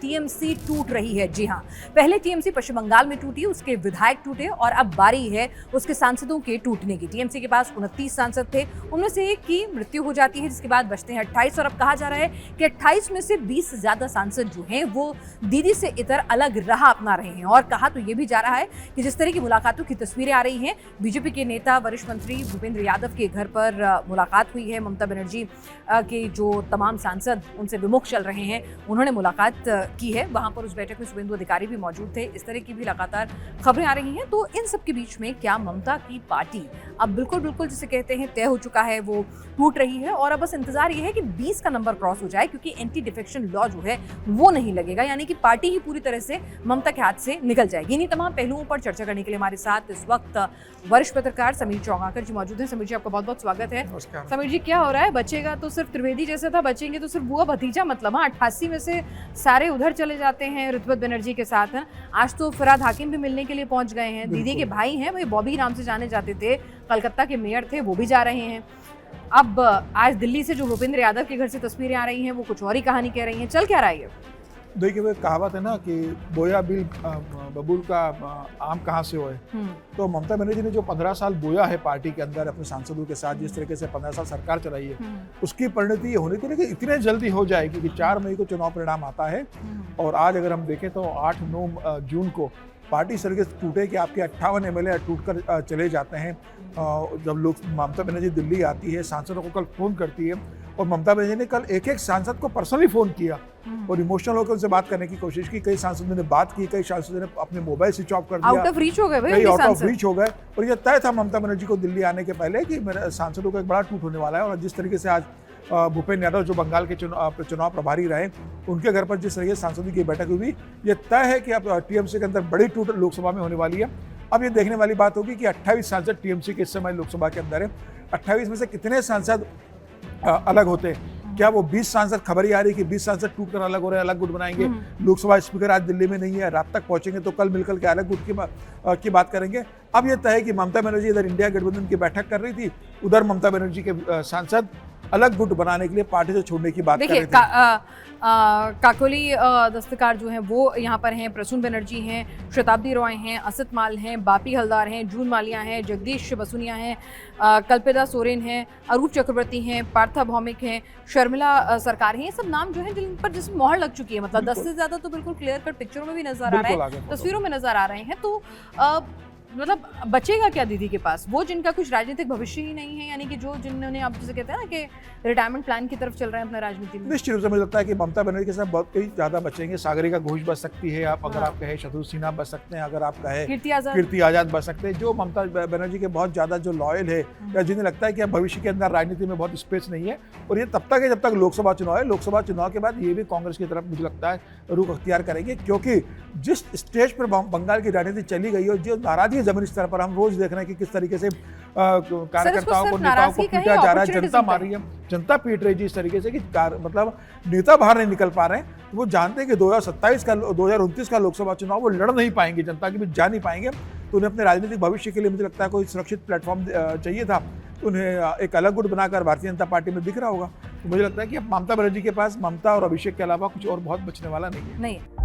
TMC टूट रही है। जी हां, पहले टीएमसी पश्चिम बंगाल में टूटी, उसके विधायक टूटे और अब बारी है उसके सांसदों के टूटने की। टीएमसी के पास 29 सांसद थे, उनमें से एक की मृत्यु हो जाती है, जिसके बाद बचते हैं 28 और अब कहा जा रहा है कि 28 में से 20 से ज्यादा सांसद जो हैं वो दीदी से इतर अलग राह अपना रहे हैं। और कहा तो ये भी जा रहा है कि जिस तरह की मुलाकातों की तस्वीरें आ रही हैं, बीजेपी के नेता वरिष्ठ मंत्री भूपेंद्र यादव के घर पर मुलाकात हुई है। ममता बनर्जी के जो तमाम सांसद उनसे विमुख चल रहे हैं, उन्होंने मुलाकात की है। वहां पर उस बैठक में शुभेंदु अधिकारी भी मौजूद थे। इस तरह की भी लगातार खबरें आ रही हैं। तो इन सब के बीच में क्या ममता की पार्टी अब बिल्कुल जिसे कहते हैं तय हो चुका है, वो टूट रही है और अब बस इंतजार ये है कि 20 का नंबर क्रॉस हो जाए, क्योंकि एंटी डिफेक्शन लॉ जो है वो नहीं लगेगा, यानी कि पार्टी ही पूरी तरह से ममता के हाथ से निकल जाएगी। इन्हीं तमाम पहलुओं पर चर्चा करने के लिए हमारे साथ इस वक्त वरिष्ठ पत्रकार समीर चौंगाकर जी मौजूद हैं। समीर जी, आपका बहुत बहुत स्वागत है। समीर जी, क्या हो रहा है? बचेगा तो सिर्फ त्रिवेदी जैसे था, बचेंगे तो सिर्फ बुआ भतीजा, मतलब 88 में से सारे उधर चले जाते हैं ऋतुपत बनर्जी के साथ। हैं आज तो फराद हाकिम भी मिलने के लिए पहुंच गए हैं। दीदी के भाई हैं, वही बॉबी नाम से जाने जाते थे, कलकत्ता के मेयर थे, वो भी जा रहे हैं। अब आज दिल्ली से जो भूपेंद्र यादव के घर से तस्वीरें आ रही हैं, वो कुछ और ही कहानी कह रही हैं। चल क्या रहा है? देखिए, वो कहावत है ना कि बोया बिल बबूल का आम कहाँ से होए। तो ममता बनर्जी ने जो 15 साल बोया है पार्टी के अंदर अपने सांसदों के साथ, जिस तरीके से 15 साल सरकार चलाई है, उसकी परिणति ये होनी थी कि इतने जल्दी हो जाएगी कि 4 मई को चुनाव परिणाम आता है। और आज अगर हम देखें तो 8-9 जून को पार्टी इस तरीके से टूटे कि आपके 58 एमएलए टूटकर चले जाते हैं। जब लोग ममता बनर्जी दिल्ली आती है, सांसदों को कल फोन करती है, और ममता बनर्जी ने कल एक सांसद को पर्सनली फोन किया और इमोशनल होकर उनसे बात करने की कोशिश की। कई सांसदों ने बात की, कई सांसदों ने अपने मोबाइल स्विच ऑफ कर दिया, आउट ऑफ रीच हो गए, कई आउट ऑफ रीच हो गए। और ये तय था ममता बनर्जी को दिल्ली आने के पहले कि मेरे सांसदों का एक बड़ा टूट होने वाला है। और जिस तरीके से आज भूपेंद्र यादव जो बंगाल के चुनाव प्रभारी रहे, उनके घर पर जिस तरीके से सांसदों की बैठक हुई, ये तय है कि अब टीएमसी के अंदर बड़ी टूट लोकसभा में होने वाली है। अब ये देखने वाली बात होगी कि 28 सांसद टीएमसी के इस समय लोकसभा के अंदर है। 28 में से कितने सांसद अलग होते हैं? क्या वो 20 सांसद, खबर ही आ रही है कि 20 सांसद टूट कर अलग हो रहे हैं, अलग गुट बनाएंगे। लोकसभा स्पीकर आज दिल्ली में नहीं है, रात तक पहुंचेंगे तो कल मिलकर के अलग गुट की बात करेंगे। अब ये तय है कि ममता बनर्जी इधर इंडिया गठबंधन की बैठक कर रही थी, उधर ममता बनर्जी के सांसद अलग गुट बनाने के लिए पार्टी से छोड़ने की बात कर रहे थे। काकोली दस्तकार जो हैं वो यहाँ पर हैं, प्रसून बनर्जी हैं, शताब्दी रॉय हैं, असत माल हैं, बापी हलदार हैं, जून मालिया हैं, जगदीश बसुनिया हैं, कल्पेदा सोरेन हैं, अरूप चक्रवर्ती हैं, पार्था भौमिक हैं, शर्मिला सरकार हैं। ये सब नाम जो हैं जिन पर जिसमें मोहर लग चुकी है, मतलब 10 से ज्यादा तो बिल्कुल क्लियर कट पिक्चरों में भी नजर आ रहा है, तस्वीरों में नजर आ रहे हैं। तो मतलब बचेगा क्या दीदी के पास? वो जिनका कुछ राजनीतिक भविष्य ही नहीं है, यानी कि जो जिन्होंने आप जैसे कहते हैं ना कि रिटायरमेंट प्लान की तरफ चल रहे हैं अपना राजनीति में। निश्चित रूप से मुझे लगता है कि ममता बनर्जी के साथ बहुत ही ज्यादा बचेंगे। सागरिका घोष बच सकती है, आप अगर आप कहे शत्रुघ्न सिन्हा बच सकते हैं, अगर आप कहे कीर्ति आजाद बच सकते हैं, जो ममता बनर्जी के बहुत ज्यादा जो लॉयल है, या जिन्हें लगता है कि अब भविष्य के अंदर राजनीति में बहुत स्पेस नहीं है। और ये तब तक है जब तक लोकसभा चुनाव है। लोकसभा चुनाव के बाद ये भी कांग्रेस की तरफ मुझे लगता है रुख अख्तियार करेंगे, क्योंकि जिस स्टेज पर बंगाल की राजनीति चली गई और जो नाराजगी जमीनी स्तर पर हम रोज देख रहे हैं कि किस तरीके से कार्यकर्ताओं को, नेताओं को पीटा जा रहा है, जनता मार रही है, जनता पीट रही है जिस तरीके से कि मतलब नेता बाहर नहीं निकल पा रहे हैं। तो वो जानते हैं कि 2029 का लोकसभा चुनाव वो लड़ नहीं पाएंगे, जनता के बीच जा नहीं पाएंगे। तो उन्हें अपने राजनीतिक भविष्य के लिए मुझे लगता है कोई सुरक्षित प्लेटफॉर्म चाहिए था। तो उन्हें एक अलग गुट बनाकर भारतीय जनता पार्टी में दिख रहा होगा। तो मुझे लगता है कि अब ममता बनर्जी के पास ममता और अभिषेक के अलावा कुछ और बहुत बचने वाला नहीं है।